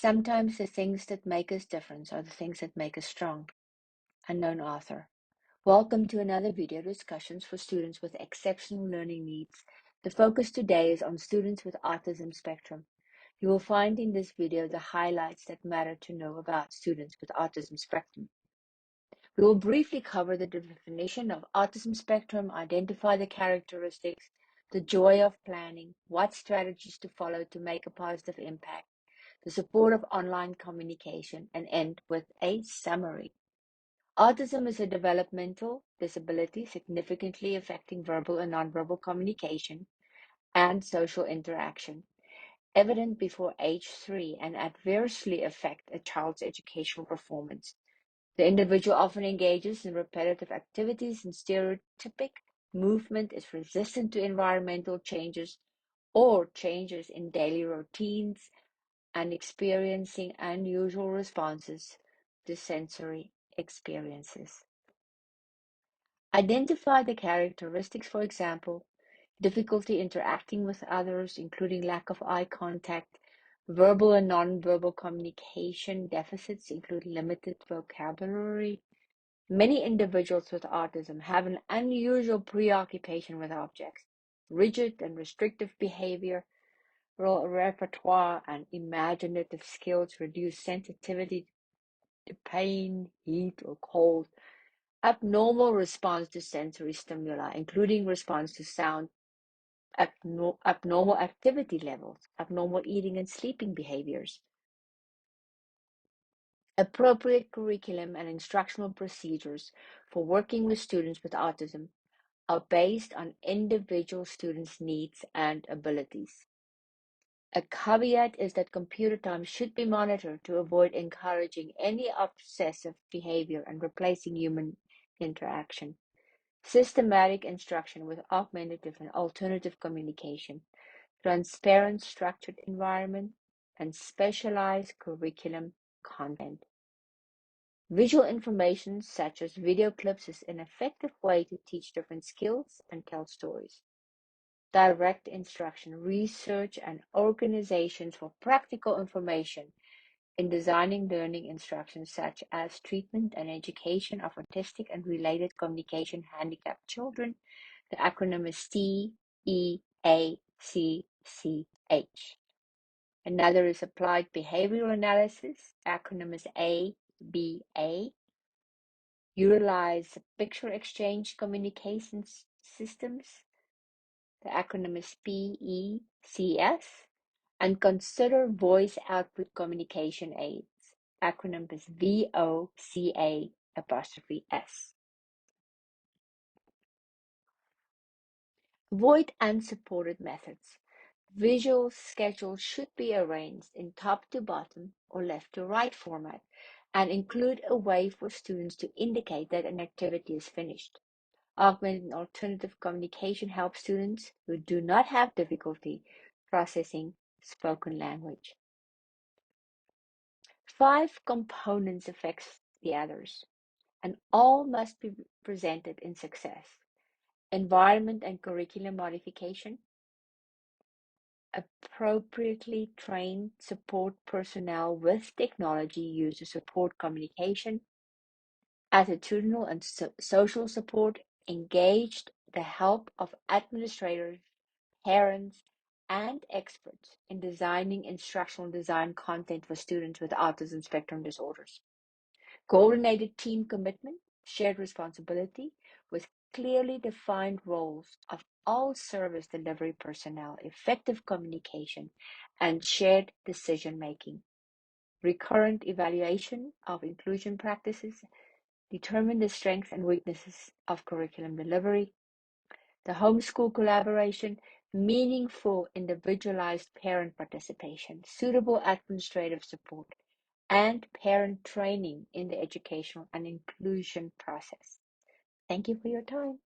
Sometimes the things that make us different are the things that make us strong. Unknown author. Welcome to another video discussions for students with exceptional learning needs. The focus today is on students with autism spectrum. You will find in this video the highlights that matter to know about students with autism spectrum. We will briefly cover the definition of autism spectrum, identify the characteristics, the joy of planning, what strategies to follow to make a positive impact, the support of online communication, and end with a summary. Autism is a developmental disability significantly affecting verbal and nonverbal communication and social interaction, evident before age 3 and adversely affect a child's educational performance. The individual often engages in repetitive activities and stereotypic movement, is resistant to environmental changes or changes in daily routines, and experiencing unusual responses to sensory experiences. Identify the characteristics, for example, difficulty interacting with others, including lack of eye contact, verbal and nonverbal communication deficits, including limited vocabulary. Many individuals with autism have an unusual preoccupation with objects, rigid and restrictive behavior, repertoire, and imaginative skills reduce sensitivity to pain, heat, or cold. Abnormal response to sensory stimuli, including response to sound, abnormal activity levels, abnormal eating and sleeping behaviors. Appropriate curriculum and instructional procedures for working with students with autism are based on individual students' needs and abilities. A caveat is that computer time should be monitored to avoid encouraging any obsessive behavior and replacing human interaction. Systematic instruction with augmentative and alternative communication, transparent structured environment, and specialized curriculum content. Visual information such as video clips is an effective way to teach different skills and tell stories. Direct instruction, research, and organizations for practical information in designing learning instructions such as treatment and education of autistic and related communication handicapped children. The acronym is CEACCH. Another is applied behavioral analysis. Acronym is ABA. Utilize picture exchange communications systems. The acronym is PECS. And consider voice output communication aids. Acronym is VOCA''S. Avoid unsupported methods. Visual schedules should be arranged in top to bottom or left to right format and include a way for students to indicate that an activity is finished. Augmented and alternative communication helps students who do not have difficulty processing spoken language. 5 components affect the others, and all must be presented in success. Environment and curriculum modification, appropriately trained support personnel with technology used to support communication, attitudinal and social support, engaged the help of administrators, parents, and experts in designing instructional design content for students with autism spectrum disorders. Coordinated team commitment, shared responsibility with clearly defined roles of all service delivery personnel, effective communication, and shared decision-making. Recurrent evaluation of inclusion practices, determine the strengths and weaknesses of curriculum delivery. The homeschool collaboration, meaningful individualized parent participation, suitable administrative support, and parent training in the educational and inclusion process. Thank you for your time.